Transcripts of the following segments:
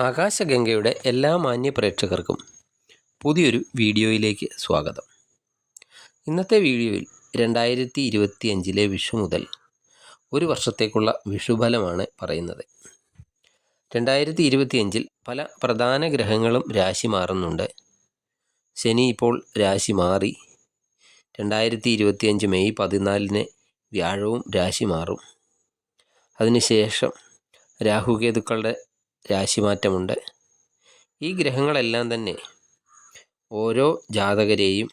ആകാശഗംഗയുടെ എല്ലാ മാന്യ പ്രേക്ഷകർക്കും പുതിയൊരു വീഡിയോയിലേക്ക് സ്വാഗതം. ഇന്നത്തെ വീഡിയോയിൽ 2025 വിഷു മുതൽ ഒരു വർഷത്തേക്കുള്ള വിഷുഫലമാണ് പറയുന്നത്. 2025 പല പ്രധാന ഗ്രഹങ്ങളും രാശി മാറുന്നുണ്ട്. ശനി ഇപ്പോൾ രാശി മാറി. 2025 മെയ് 14 വ്യാഴവും രാശി മാറും. അതിനുശേഷം രാഹുകേതുക്കളുടെ രാശിമാറ്റമുണ്ട്. ഈ ഗ്രഹങ്ങളെല്ലാം തന്നെ ഓരോ ജാതകരെയും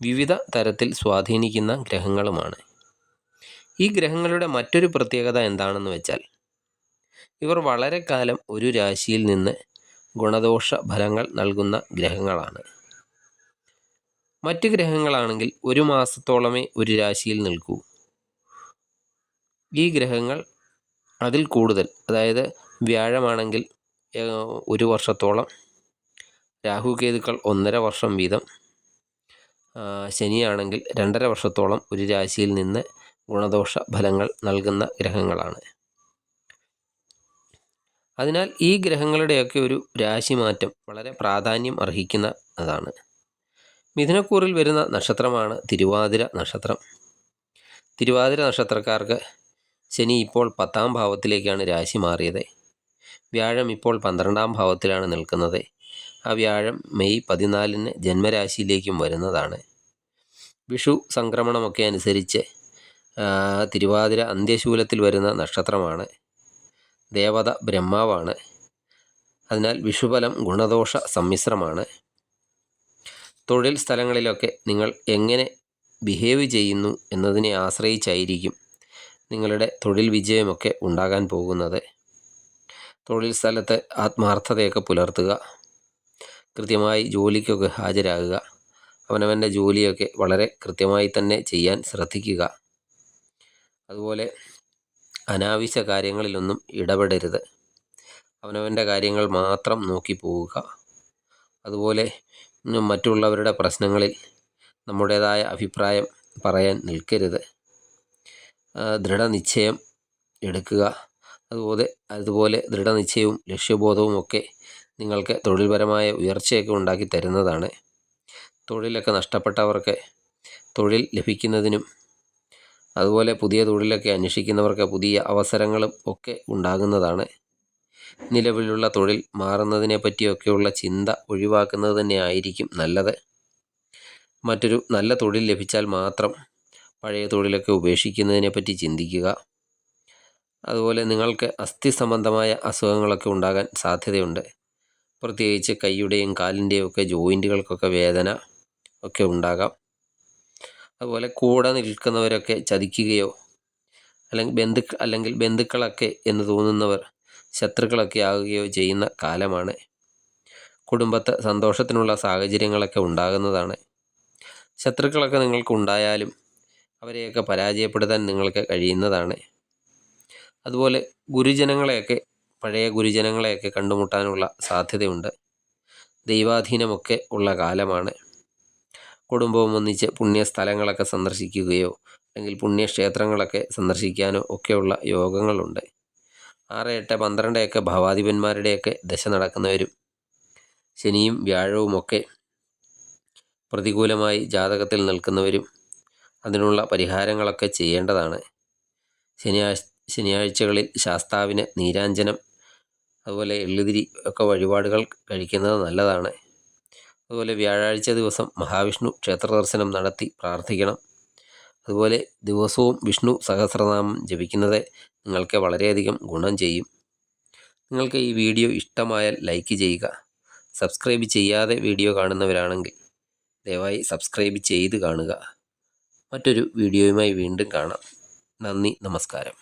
വിവിധ തരത്തിൽ സ്വാധീനിക്കുന്ന ഗ്രഹങ്ങളുമാണ്. ഈ ഗ്രഹങ്ങളുടെ മറ്റൊരു പ്രത്യേകത എന്താണെന്ന് വെച്ചാൽ, ഇവർ വളരെ കാലം ഒരു രാശിയിൽ നിന്ന് ഗുണദോഷ ഫലങ്ങൾ നൽകുന്ന ഗ്രഹങ്ങളാണ്. മറ്റ് ഗ്രഹങ്ങളാണെങ്കിൽ ഒരു മാസത്തോളമേ ഒരു രാശിയിൽ നിൽക്കൂ. ഈ ഗ്രഹങ്ങൾ അതിൽ കൂടുതൽ, അതായത് വ്യാഴമാണെങ്കിൽ 1 വർഷത്തോളം, രാഹുകേതുക്കൾ 1.5 വർഷം വീതം, ശനിയാണെങ്കിൽ 2.5 വർഷത്തോളം ഒരു രാശിയിൽ നിന്ന് ഗുണദോഷ ഫലങ്ങൾ നൽകുന്ന ഗ്രഹങ്ങളാണ്. അതിനാൽ ഈ ഗ്രഹങ്ങളുടെയൊക്കെ ഒരു രാശിമാറ്റം വളരെ പ്രാധാന്യം അർഹിക്കുന്നതാണ്. മിഥുനക്കൂറിൽ വരുന്ന നക്ഷത്രമാണ് തിരുവാതിര നക്ഷത്രം. തിരുവാതിര നക്ഷത്രക്കാർക്ക് ശനി ഇപ്പോൾ 10ാം ഭാവത്തിലേക്കാണ് രാശി മാറിയത്. വ്യാഴം ഇപ്പോൾ 12ാം ഭാവത്തിലാണ് നിൽക്കുന്നത്. ആ വ്യാഴം മെയ് 14 ജന്മരാശിയിലേക്കും വരുന്നതാണ്. വിഷു സംക്രമണമൊക്കെ അനുസരിച്ച് തിരുവാതിര അന്ത്യശൂലത്തിൽ വരുന്ന നക്ഷത്രമാണ്. ദേവത ബ്രഹ്മാവാണ്. അതിനാൽ വിഷുഫലം ഗുണദോഷ സമ്മിശ്രമാണ്. തൊഴിൽ സ്ഥലങ്ങളിലൊക്കെ നിങ്ങൾ എങ്ങനെ ബിഹേവ് ചെയ്യുന്നു എന്നതിനെ ആശ്രയിച്ചായിരിക്കും നിങ്ങളുടെ തൊഴിൽ വിജയമൊക്കെ ഉണ്ടാകാൻ പോകുന്നത്. തൊഴിൽ സ്ഥലത്ത് ആത്മാർത്ഥതയൊക്കെ പുലർത്തുക, കൃത്യമായി ജോലിക്കൊക്കെ ഹാജരാകുക, അവനവൻ്റെ ജോലിയൊക്കെ വളരെ കൃത്യമായി തന്നെ ചെയ്യാൻ ശ്രദ്ധിക്കുക. അതുപോലെ അനാവശ്യ കാര്യങ്ങളിലൊന്നും ഇടപെടരുത്. അവനവൻ്റെ കാര്യങ്ങൾ മാത്രം നോക്കി പോവുക. അതുപോലെ മറ്റുള്ളവരുടെ പ്രശ്നങ്ങളിൽ നമ്മുടേതായ അഭിപ്രായം പറയാൻ നിൽക്കരുത്. ദൃഢനിശ്ചയം എടുക്കുക. അതുപോലെ ദൃഢനിശ്ചയവും ലക്ഷ്യബോധവും ഒക്കെ നിങ്ങൾക്ക് തൊഴിൽപരമായ ഉയർച്ചയൊക്കെ ഉണ്ടാക്കി തരുന്നതാണ്. തൊഴിലൊക്കെ നഷ്ടപ്പെട്ടവർക്ക് തൊഴിൽ ലഭിക്കുന്നതിനും, അതുപോലെ പുതിയ തൊഴിലൊക്കെ അന്വേഷിക്കുന്നവർക്ക് പുതിയ അവസരങ്ങളും ഒക്കെ ഉണ്ടാകുന്നതാണ്. നിലവിലുള്ള തൊഴിൽ മാറുന്നതിനെ പറ്റിയൊക്കെയുള്ള ചിന്ത ഒഴിവാക്കുന്നത് തന്നെ ആയിരിക്കും നല്ലത്. മറ്റൊരു നല്ല തൊഴിൽ ലഭിച്ചാൽ മാത്രം പഴയ തൊഴിലൊക്കെ ഉപേക്ഷിക്കുന്നതിനെപ്പറ്റി ചിന്തിക്കുക. അതുപോലെ നിങ്ങൾക്ക് അസ്ഥി സംബന്ധമായ അസുഖങ്ങളൊക്കെ ഉണ്ടാകാൻ സാധ്യതയുണ്ട്. പ്രത്യേകിച്ച് കൈയുടെയും കാലിൻ്റെയും ഒക്കെ ജോയിൻറ്റുകൾക്കൊക്കെ വേദന ഒക്കെ ഉണ്ടാകാം. അതുപോലെ കൂടെ നിൽക്കുന്നവരൊക്കെ ചതിക്കുകയോ അല്ലെങ്കിൽ ബന്ധുക്കളൊക്കെ എന്ന് തോന്നുന്നവർ ശത്രുക്കളൊക്കെ ആകുകയോ ചെയ്യുന്ന കാലമാണ്. കുടുംബത്ത് സന്തോഷത്തിനുള്ള സാഹചര്യങ്ങളൊക്കെ ഉണ്ടാകുന്നതാണ്. ശത്രുക്കളൊക്കെ നിങ്ങൾക്കുണ്ടായാലും അവരെയൊക്കെ പരാജയപ്പെടുത്താൻ നിങ്ങൾക്ക് കഴിയുന്നതാണ്. അതുപോലെ പഴയ ഗുരുജനങ്ങളെയൊക്കെ കണ്ടുമുട്ടാനുള്ള സാധ്യതയുണ്ട്. ദൈവാധീനമൊക്കെ ഉള്ള കാലമാണ്. കുടുംബവും ഒന്നിച്ച് പുണ്യസ്ഥലങ്ങളൊക്കെ സന്ദർശിക്കുകയോ അല്ലെങ്കിൽ പുണ്യക്ഷേത്രങ്ങളൊക്കെ സന്ദർശിക്കാനോ ഒക്കെയുള്ള യോഗങ്ങളുണ്ട്. 6, 8, 12 ഭാവാധിപന്മാരുടെയൊക്കെ ദശ നടക്കുന്നവരും ശനിയും വ്യാഴവുമൊക്കെ പ്രതികൂലമായി ജാതകത്തിൽ നിൽക്കുന്നവരും അതിനുള്ള പരിഹാരങ്ങളൊക്കെ ചെയ്യേണ്ടതാണ്. ശനിയാഴ്ചകളിൽ ശാസ്താവിന് നീരാഞ്ജനം, അതുപോലെ എള്ളുതിരി ഒക്കെ വഴിപാടുകൾ കഴിക്കുന്നത് നല്ലതാണ്. അതുപോലെ വ്യാഴാഴ്ച ദിവസം മഹാവിഷ്ണു ക്ഷേത്ര ദർശനം നടത്തി പ്രാർത്ഥിക്കണം. അതുപോലെ ദിവസവും വിഷ്ണു സഹസ്രനാമം ജപിക്കുന്നത് നിങ്ങൾക്ക് വളരെയധികം ഗുണം ചെയ്യും. നിങ്ങൾക്ക് ഈ വീഡിയോ ഇഷ്ടമായാൽ ലൈക്ക് ചെയ്യുക. സബ്സ്ക്രൈബ് ചെയ്യാതെ വീഡിയോ കാണുന്നവരാണെങ്കിൽ ദയവായി സബ്സ്ക്രൈബ് ചെയ്ത് കാണുക. മറ്റൊരു വീഡിയോയുമായി വീണ്ടും കാണാം. നന്ദി, നമസ്കാരം.